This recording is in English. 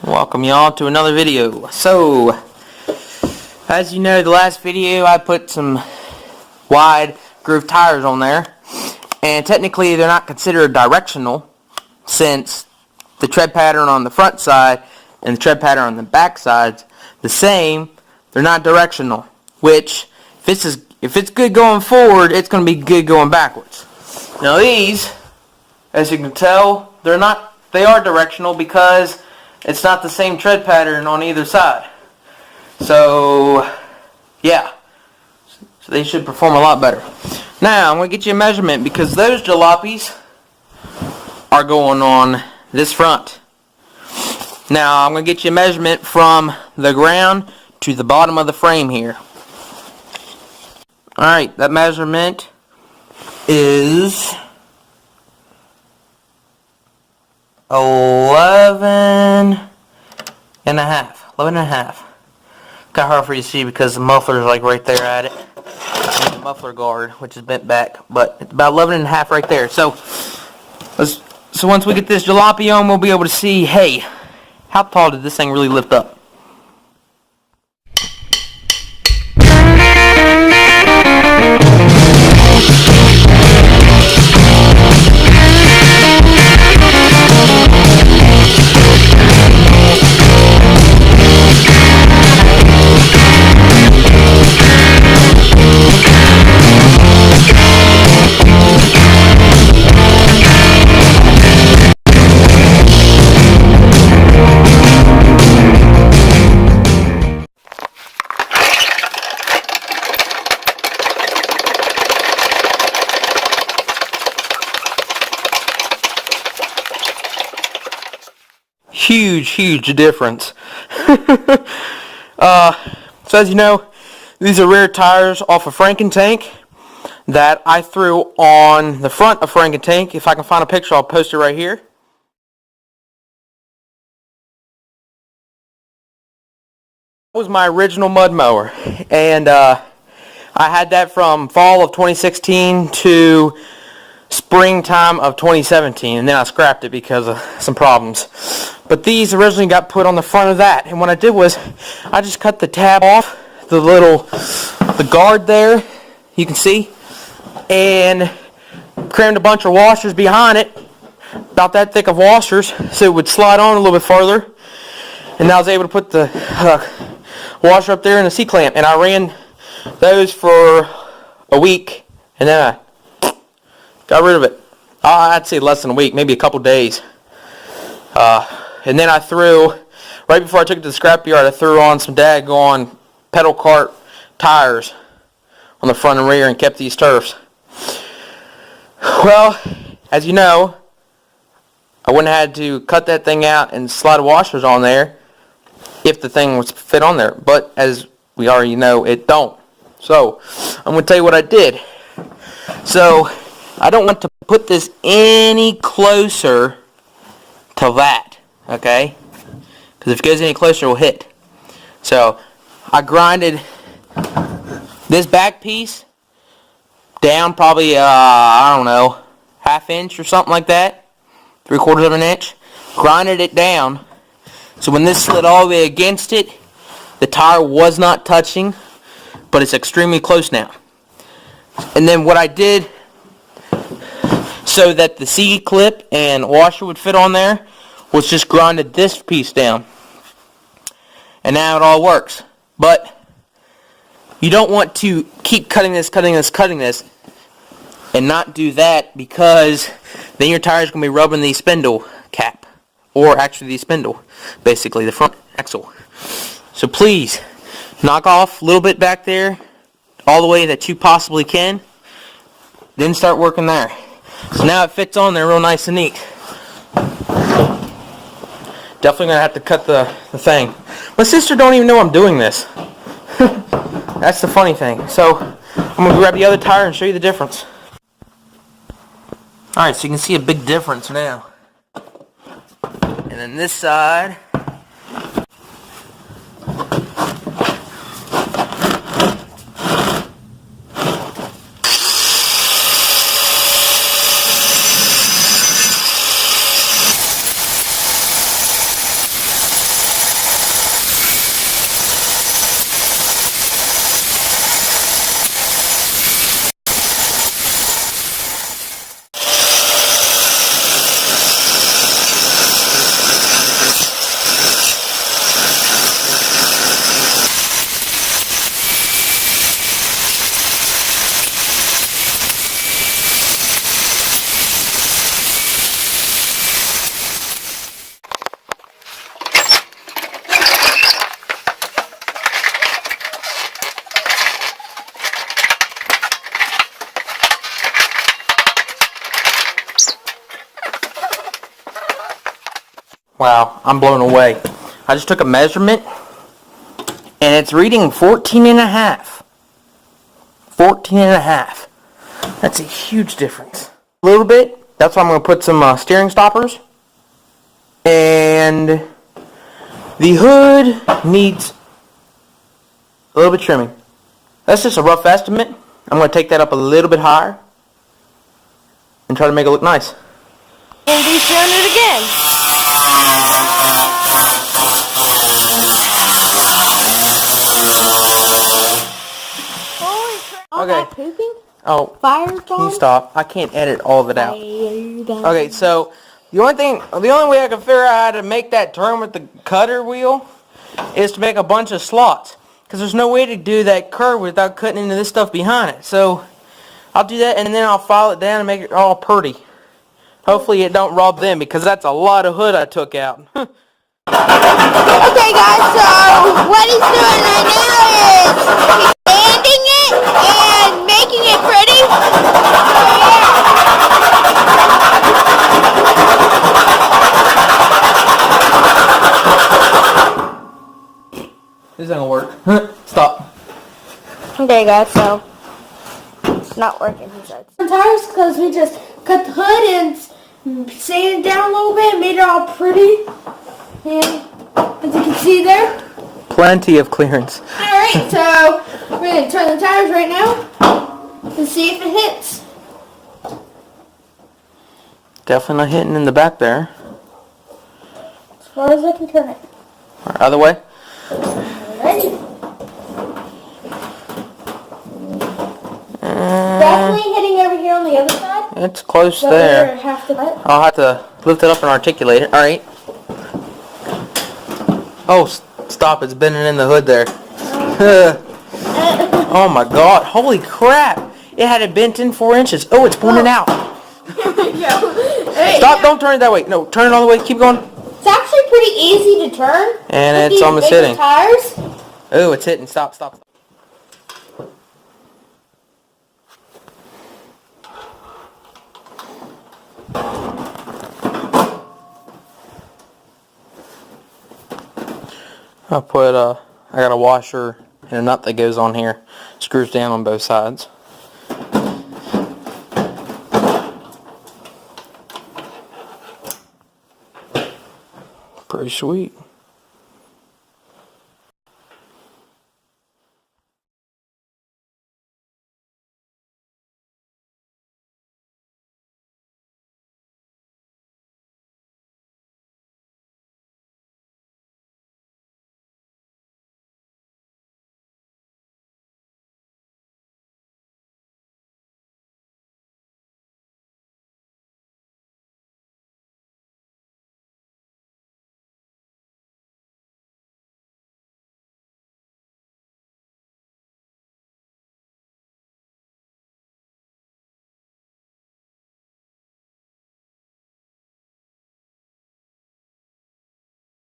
Welcome y'all to another video. So, as you know, the last video I put some wide groove tires on there, and technically they're not considered directional since the tread pattern on the front side and the tread pattern on the back side's the same. They're not directional, which if it's good going forward, it's going to be good going backwards. Now these, as you can tell, they are directional because it's not the same tread pattern on either side. So, yeah. So they should perform a lot better. Now, I'm going to get you a measurement because those jalopies are going on this front. Now, I'm going to get you a measurement from the ground to the bottom of the frame here. Alright, that measurement is 11 and a half. Kind of hard for you to see because the muffler is like right there at it. And the muffler guard, which is bent back, but it's about 11 and a half right there. So once we get this jalopy on, we'll be able to see, hey, how tall did this thing really lift up? Huge difference. So as you know, these are rear tires off of Franken-Tank that I threw on the front of Franken-Tank. If I can find a picture, I'll post it right here. That was my original mud mower, and I had that from fall of 2016 to springtime of 2017, and then I scrapped it because of some problems. But these originally got put on the front of that, and what I did was I just cut the tab off, the guard there, you can see, and crammed a bunch of washers behind it, about that thick of washers, so it would slide on a little bit further, and I was able to put the washer up there and the C-clamp, and I ran those for a week, and then I got rid of it. I'd say less than a week, maybe a couple days. And then I threw, right before I took it to the scrapyard, I threw on some daggone pedal cart tires on the front and rear and kept these turfs. Well, as you know, I wouldn't have had to cut that thing out and slide washers on there if the thing was fit on there. But as we already know, it don't. So, I'm going to tell you what I did. So, I don't want to put this any closer to that, okay? Because if it goes any closer, it will hit. So, I grinded this back piece down probably, I don't know, ½ inch or something like that. 3/4 of an inch. Grinded it down. So when this slid all the way against it, the tire was not touching, but it's extremely close now. And then what I did, so that the C-clip and washer would fit on there, was just grinded this piece down. And now it all works. But you don't want to keep cutting this, and not do that, because then your tire is going to be rubbing the spindle cap. Or actually the spindle, basically, the front axle. So please, knock off a little bit back there, all the way that you possibly can, then start working there. So now it fits on there real nice and neat. Definitely going to have to cut the thing. My sister don't even know I'm doing this. That's the funny thing. So I'm going to grab the other tire and show you the difference. Alright, so you can see a big difference now. And then this side, Wow, I'm blown away. I just took a measurement and it's reading 14 and a half. 14 and a half. That's a huge difference. A little bit. That's why I'm going to put some steering stoppers. And the hood needs a little bit trimming. That's just a rough estimate. I'm going to take that up a little bit higher and try to make it look nice. And he's doing it again. Holy crap. All Okay. that pooping? Oh, Fire can you stop? I can't edit all of it out. Okay, Okay, so the only way I can figure out how to make that turn with the cutter wheel is to make a bunch of slots. Because there's no way to do that curve without cutting into this stuff behind it. So I'll do that and then I'll file it down and make it all pretty. Hopefully it don't rob them because that's a lot of hood I took out. Okay guys, so what he's doing right now is he's sanding it and making it pretty. This isn't gonna work. Stop. Okay guys, so it's not working, he says. Tires because we just cut the hood and sanded it down a little bit, made it all pretty. And as you can see there. Plenty of clearance. Alright, so we're going to turn the tires right now to see if it hits. Definitely not hitting in the back there. As far as I can turn it. Alright, other way. Alright. Definitely hitting over here on the other side. It's close So there. I'll have to lift it up and articulate it. Alright. Oh, stop. It's bending in the hood there. Oh my god. Holy crap. It had it bent in 4 inches. Oh, it's pointing out. Hey, Stop. Don't turn it that way. No, turn it all the way. Keep going. it's actually pretty easy to turn. And with it's these almost bigger hitting. Tires. Oh, it's hitting. Stop, stop. I got a washer and a nut that goes on here. Screws down on both sides. Pretty sweet.